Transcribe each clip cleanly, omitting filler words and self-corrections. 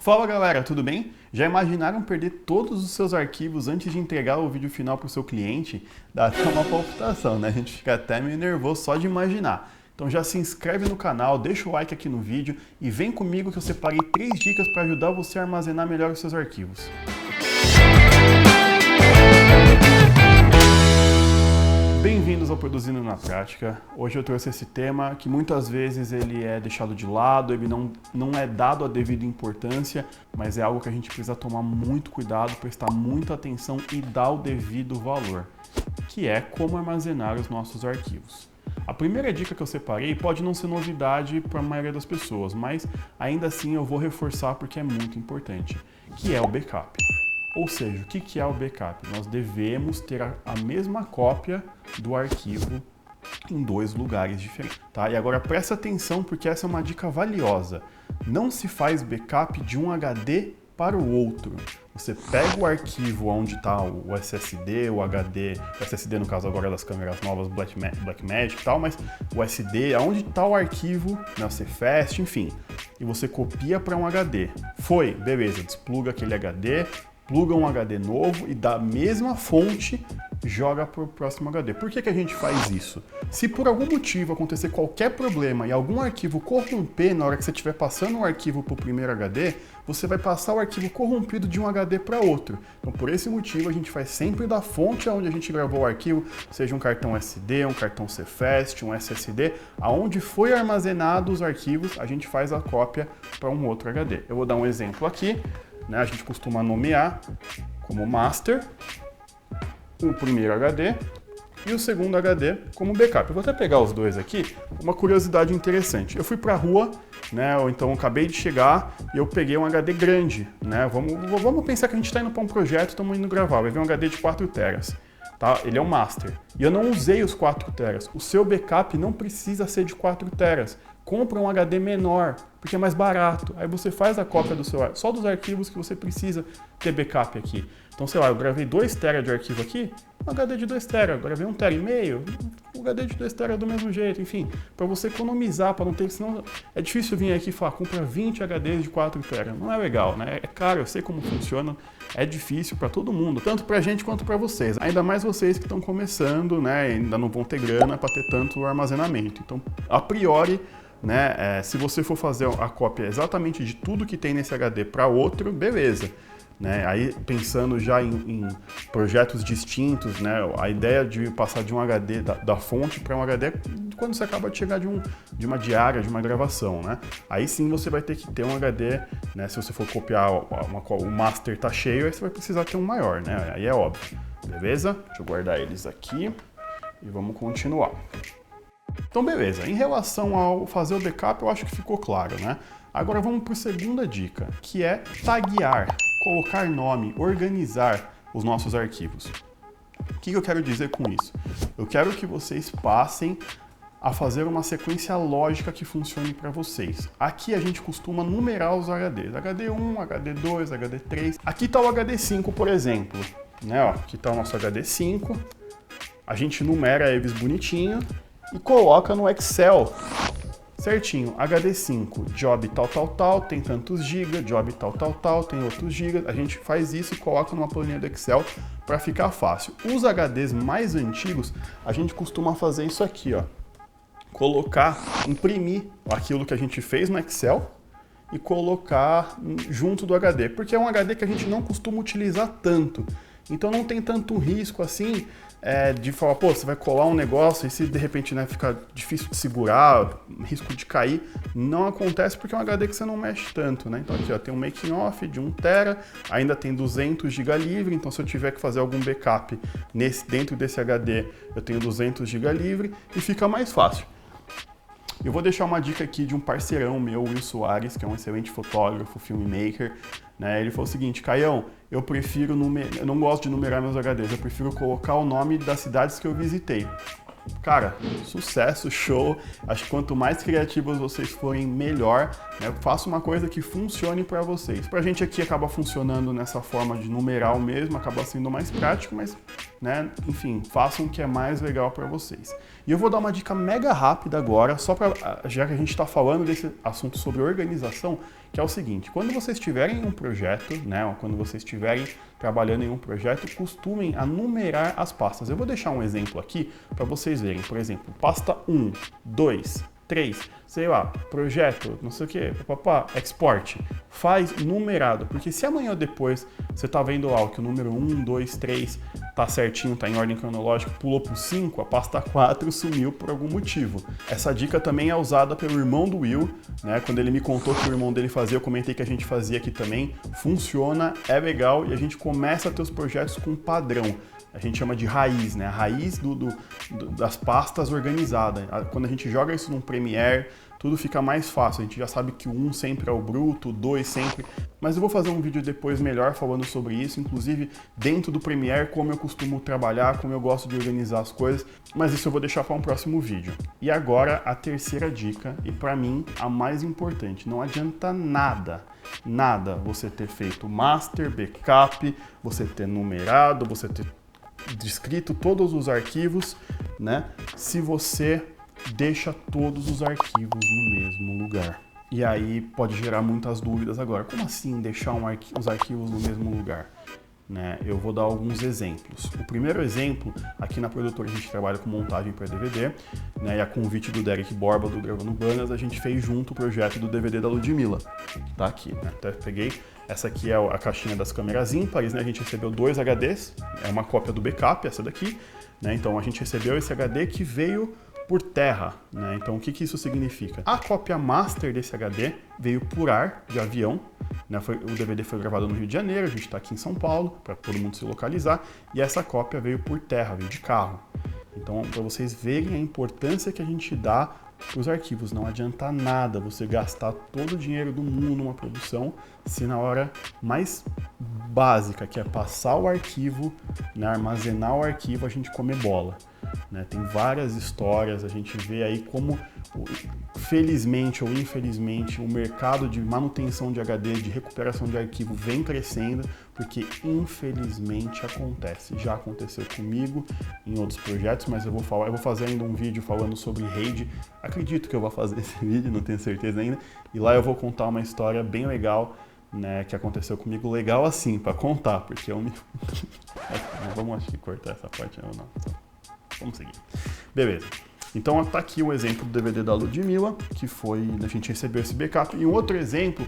Fala galera, tudo bem? Já imaginaram perder todos os seus arquivos antes de entregar o vídeo final para o seu cliente? Dá até uma palpitação, né? A gente fica até meio nervoso só de imaginar. Então já se inscreve no canal, deixa o like aqui no vídeo e vem comigo que eu separei 3 dicas para ajudar você a armazenar melhor os seus arquivos. Bem-vindos ao Produzindo na Prática. Hoje eu trouxe esse tema que muitas vezes ele é deixado de lado, ele não é dado a devida importância, mas é algo que a gente precisa tomar muito cuidado, prestar muita atenção e dar o devido valor, que é como armazenar os nossos arquivos. A primeira dica que eu separei pode não ser novidade para a maioria das pessoas, mas ainda assim eu vou reforçar porque é muito importante, que é o backup. Ou seja, o que é o backup? Nós devemos ter a mesma cópia do arquivo em 2 lugares diferentes, tá? E agora presta atenção porque essa é uma dica valiosa. Não se faz backup de um HD para o outro. Você pega o arquivo onde está o SSD, o HD, o SSD no caso agora das câmeras novas, Blackmagic e tal, mas o SD, onde está o arquivo, né, o CFast, enfim, e você copia para um HD. Foi, beleza, despluga aquele HD, pluga um HD novo e da mesma fonte joga para o próximo HD. Por que a gente faz isso? Se por algum motivo acontecer qualquer problema e algum arquivo corromper na hora que você estiver passando o arquivo para o primeiro HD, você vai passar o arquivo corrompido de um HD para outro. Então por esse motivo a gente faz sempre da fonte onde a gente gravou o arquivo, seja um cartão SD, um cartão CFast, um SSD, aonde foi armazenado os arquivos, a gente faz a cópia para um outro HD. Eu vou dar um exemplo aqui. A gente costuma nomear como master o primeiro HD e o segundo HD como backup. Eu vou até pegar os dois aqui, uma curiosidade interessante. Eu fui para a rua, né, ou então acabei de chegar e eu peguei um HD grande. Né? Vamos pensar que a gente está indo para um projeto, estamos indo gravar, vai vir um HD de 4 teras. Tá? Ele é um master. E eu não usei os 4 teras. O seu backup não precisa ser de 4 teras. Compra um HD menor, porque é mais barato. Aí você faz a cópia do seu, só dos arquivos que você precisa ter backup aqui. Então, sei lá, eu gravei 2 TB de arquivo aqui, um HD de 2 TB, eu gravei 1,5 TB, um HD de 2 TB do mesmo jeito, enfim, para você economizar, para não ter, senão é difícil vir aqui e falar, compra 20 HDs de 4 TB, não é legal, né? É caro, eu sei como funciona, é difícil para todo mundo, tanto para a gente quanto para vocês, ainda mais vocês que estão começando, né, ainda não vão ter grana para ter tanto armazenamento. Então, a priori, né, se você for fazer a cópia exatamente de tudo que tem nesse HD para outro, beleza. Né? Aí pensando já em projetos distintos, né? A ideia de passar de um HD da fonte para um HD quando você acaba de chegar de uma diária, de uma gravação, né? Aí sim você vai ter que ter um HD, né? Se você for copiar o master tá cheio, aí você vai precisar ter um maior, né? Aí é óbvio, beleza? Deixa eu guardar eles aqui e vamos continuar. Então beleza, em relação ao fazer o backup eu acho que ficou claro, né? Agora vamos para a segunda dica, que é taguear, colocar nome, organizar os nossos arquivos. O que eu quero dizer com isso? Eu quero que vocês passem a fazer uma sequência lógica que funcione para vocês. Aqui a gente costuma numerar os HDs, HD1, HD2, HD3. Aqui está o HD5, por exemplo, né? Ó, aqui está o nosso HD5, a gente numera eles bonitinho e coloca no Excel certinho, HD5, job tal, tem tantos gigas, job tal, tem outros gigas. A gente faz isso e coloca numa planilha do Excel para ficar fácil. Os HDs mais antigos, a gente costuma fazer isso aqui, ó. Imprimir aquilo que a gente fez no Excel e colocar junto do HD, porque é um HD que a gente não costuma utilizar tanto. Então não tem tanto risco assim de falar, pô, você vai colar um negócio e se de repente, né, fica difícil de segurar, risco de cair, não acontece porque é um HD que você não mexe tanto, né? Então aqui ó, tem um making off de 1 TB, ainda tem 200 GB livre, então se eu tiver que fazer algum backup dentro desse HD, eu tenho 200 GB livre e fica mais fácil. Eu vou deixar uma dica aqui de um parceirão meu, Will Soares, que é um excelente fotógrafo, filmmaker, né? Ele falou o seguinte, Caião, eu não gosto de numerar meus HDs, eu prefiro colocar o nome das cidades que eu visitei. Cara, sucesso, show. Acho que quanto mais criativos vocês forem, melhor. Né? Faça uma coisa que funcione para vocês. Pra gente aqui acaba funcionando nessa forma de numeral mesmo, acaba sendo mais prático, mas né? Enfim, façam o que é mais legal para vocês. E eu vou dar uma dica mega rápida agora, só para, já que a gente está falando desse assunto sobre organização, que é o seguinte: quando vocês tiverem um projeto, né, ou quando vocês estiverem trabalhando em um projeto, costumem a numerar as pastas. Eu vou deixar um exemplo aqui para vocês verem. Por exemplo, pasta 1, 2, 3, sei lá, projeto, não sei o que, export. Faz numerado, porque se amanhã ou depois você tá vendo lá que o número 1, 2, 3 tá certinho, tá em ordem cronológica, pulou pro 5, a pasta 4 sumiu por algum motivo. Essa dica também é usada pelo irmão do Will, né? Quando ele me contou que o irmão dele fazia, eu comentei que a gente fazia aqui também. Funciona, é legal e a gente começa a ter os projetos com padrão. A gente chama de raiz, né? A raiz das pastas organizada. Quando a gente joga isso num Premiere, tudo fica mais fácil. A gente já sabe que o 1 sempre é o bruto, o 2 sempre... Mas eu vou fazer um vídeo depois melhor falando sobre isso, inclusive dentro do Premiere, como eu costumo trabalhar, como eu gosto de organizar as coisas. Mas isso eu vou deixar para um próximo vídeo. E agora a terceira dica, e para mim a mais importante. Não adianta nada você ter feito master, backup, você ter numerado, você ter descrito todos os arquivos, né? Se você deixa todos os arquivos no mesmo lugar. E aí pode gerar muitas dúvidas agora. Como assim deixar os arquivos no mesmo lugar? Né? Eu vou dar alguns exemplos. O primeiro exemplo, aqui na produtora a gente trabalha com montagem para DVD, né? E a convite do Derek Borba do Gravando Banas, a gente fez junto o projeto do DVD da Ludmilla. Tá aqui, né? Até peguei. Essa aqui é a caixinha das câmeras ímpares, né? A gente recebeu 2 HDs, é uma cópia do backup, essa daqui, né? Então a gente recebeu esse HD que veio por terra, né? Então o que isso significa? A cópia master desse HD veio por ar de avião, né? O DVD foi gravado no Rio de Janeiro, a gente está aqui em São Paulo, para todo mundo se localizar, e essa cópia veio por terra, veio de carro. Então, para vocês verem a importância que a gente dá para os arquivos, não adianta nada você gastar todo o dinheiro do mundo numa produção, se na hora mais básica, que é passar o arquivo, né, armazenar o arquivo, a gente come bola. Né? Tem várias histórias, a gente vê aí como, felizmente ou infelizmente, o mercado de manutenção de HD, de recuperação de arquivo vem crescendo, porque infelizmente acontece. Já aconteceu comigo em outros projetos, mas eu vou fazer ainda um vídeo falando sobre RAID. Acredito que eu vou fazer esse vídeo, não tenho certeza ainda, e lá eu vou contar uma história bem legal, né, que aconteceu comigo, legal assim, para contar, porque eu me... Não vamos, acho que cortar essa parte, não. Vamos seguir. Beleza. Então tá aqui o exemplo do DVD da Ludmilla, que foi, a gente recebeu esse backup. E um outro exemplo,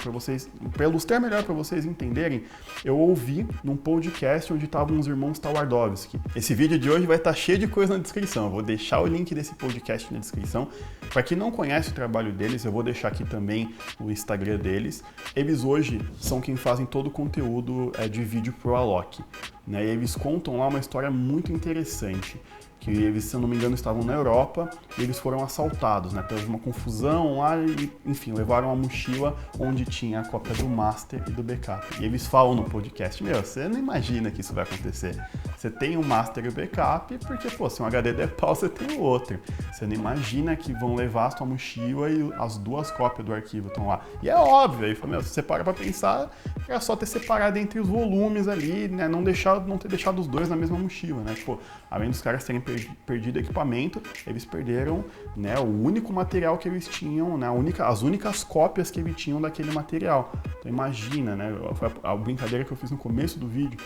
para ilustrar melhor para vocês entenderem, eu ouvi num podcast onde estavam os irmãos Tawardowski. Esse vídeo de hoje vai estar cheio de coisa na descrição. Eu vou deixar o link desse podcast na descrição. Para quem não conhece o trabalho deles, eu vou deixar aqui também o Instagram deles. Eles hoje são quem fazem todo o conteúdo de vídeo pro Alok, né? E eles contam lá uma história muito interessante. Que eles, se eu não me engano, estavam na Europa e eles foram assaltados, né? Teve uma confusão lá e, enfim, levaram a mochila onde tinha a cópia do master e do backup. E eles falam no podcast, você não imagina que isso vai acontecer. Você tem o master e o backup porque, pô, se um HD der pau, você tem o outro. Você não imagina que vão levar a sua mochila e as 2 cópias do arquivo estão lá. E é óbvio, aí fala, se você para pra pensar, é só ter separado entre os volumes ali, né? Não ter deixado os 2 na mesma mochila, né? Pô, além dos caras terem perdido equipamento, eles perderam, né, o único material que eles tinham, né, as únicas cópias que eles tinham daquele material. Então imagina, né, foi a brincadeira que eu fiz no começo do vídeo.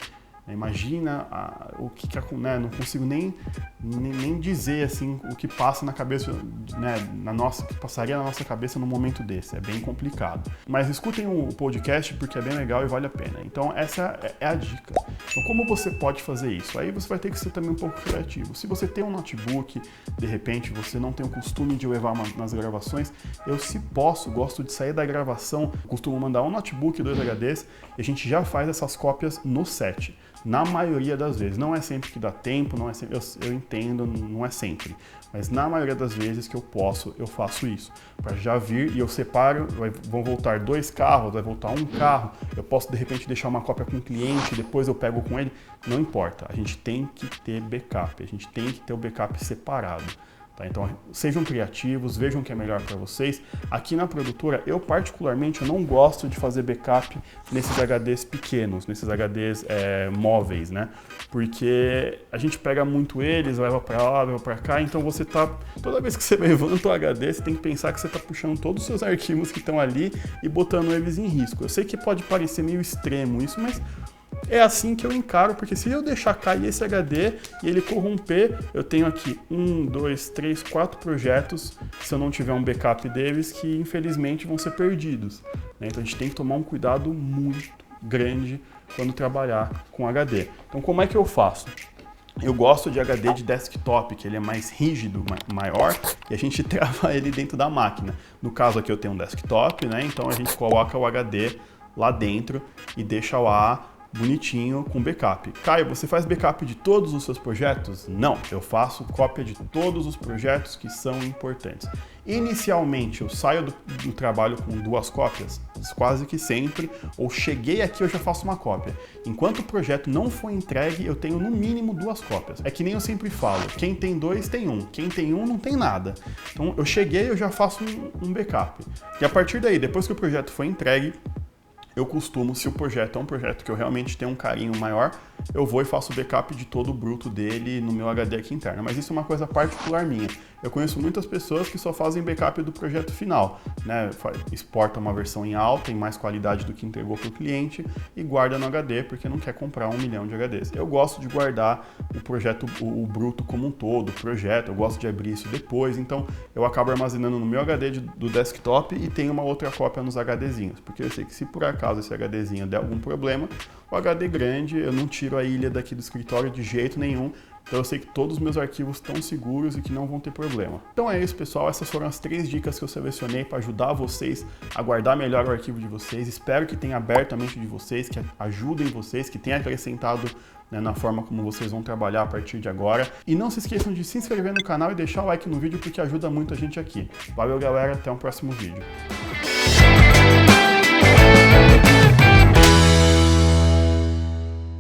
Imagina o que né, não consigo nem dizer assim o que passa na cabeça, né, que passaria na nossa cabeça num momento desse. É bem complicado. Mas escutem o podcast porque é bem legal e vale a pena. Então essa é a dica. Então como você pode fazer isso? Aí você vai ter que ser também um pouco criativo. Se você tem um notebook, de repente você não tem o costume de levar nas gravações, eu gosto de sair da gravação, costumo mandar um notebook e 2 HDs e a gente já faz essas cópias no set. Na maioria das vezes, não é sempre que dá tempo, não é sempre, eu entendo, não é sempre, mas na maioria das vezes que eu posso, eu faço isso, para já vir e eu separo, vão voltar 2 carros, vai voltar 1 carro, eu posso de repente deixar uma cópia com o cliente, depois eu pego com ele, não importa, a gente tem que ter backup, a gente tem que ter o backup separado. Tá? Então sejam criativos, vejam o que é melhor para vocês. Aqui na produtora, eu particularmente eu não gosto de fazer backup nesses HDs pequenos, nesses HDs móveis, né? Porque a gente pega muito eles, leva para lá, leva para cá, então você tá, toda vez que você levanta o HD, você tem que pensar que você está puxando todos os seus arquivos que estão ali e botando eles em risco. Eu sei que pode parecer meio extremo isso, mas é assim que eu encaro, porque se eu deixar cair esse HD e ele corromper, eu tenho aqui 1, 2, 3, 4 projetos, se eu não tiver um backup deles, que infelizmente vão ser perdidos, né? Então a gente tem que tomar um cuidado muito grande quando trabalhar com HD. Então como é que eu faço? Eu gosto de HD de desktop, que ele é mais rígido, maior, e a gente trava ele dentro da máquina. No caso aqui eu tenho um desktop, né? Então a gente coloca o HD lá dentro e deixa lá bonitinho com backup. Caio, você faz backup de todos os seus projetos? Não, eu faço cópia de todos os projetos que são importantes. Inicialmente eu saio do trabalho com 2 cópias, quase que sempre, ou cheguei aqui eu já faço uma cópia. Enquanto o projeto não for entregue, eu tenho no mínimo 2 cópias. É que nem eu sempre falo, quem tem 2 tem 1, quem tem 1 não tem nada. Então eu cheguei, eu já faço um backup. E a partir daí, depois que o projeto foi entregue, eu costumo, se o projeto é um projeto que eu realmente tenho um carinho maior, eu vou e faço o backup de todo o bruto dele no meu HD aqui interno. Mas isso é uma coisa particular minha. Eu conheço muitas pessoas que só fazem backup do projeto final, né? Exporta uma versão em alta, em mais qualidade do que entregou para o cliente e guarda no HD porque não quer comprar 1 milhão de HDs. Eu gosto de guardar o projeto, o bruto como um todo, o projeto, eu gosto de abrir isso depois, então eu acabo armazenando no meu HD do desktop e tenho uma outra cópia nos HDzinhos, porque eu sei que se por acaso esse HDzinho der algum problema, o HD grande, eu não tiro a ilha daqui do escritório de jeito nenhum, então eu sei que todos os meus arquivos estão seguros e que não vão ter problema. Então é isso, pessoal, essas foram as 3 dicas que eu selecionei para ajudar vocês a guardar melhor o arquivo de vocês. Espero que tenha aberto a mente de vocês, que ajudem vocês, que tenha acrescentado, né, na forma como vocês vão trabalhar a partir de agora. E não se esqueçam de se inscrever no canal e deixar o like no vídeo porque ajuda muito a gente aqui. Valeu, galera, até o próximo vídeo.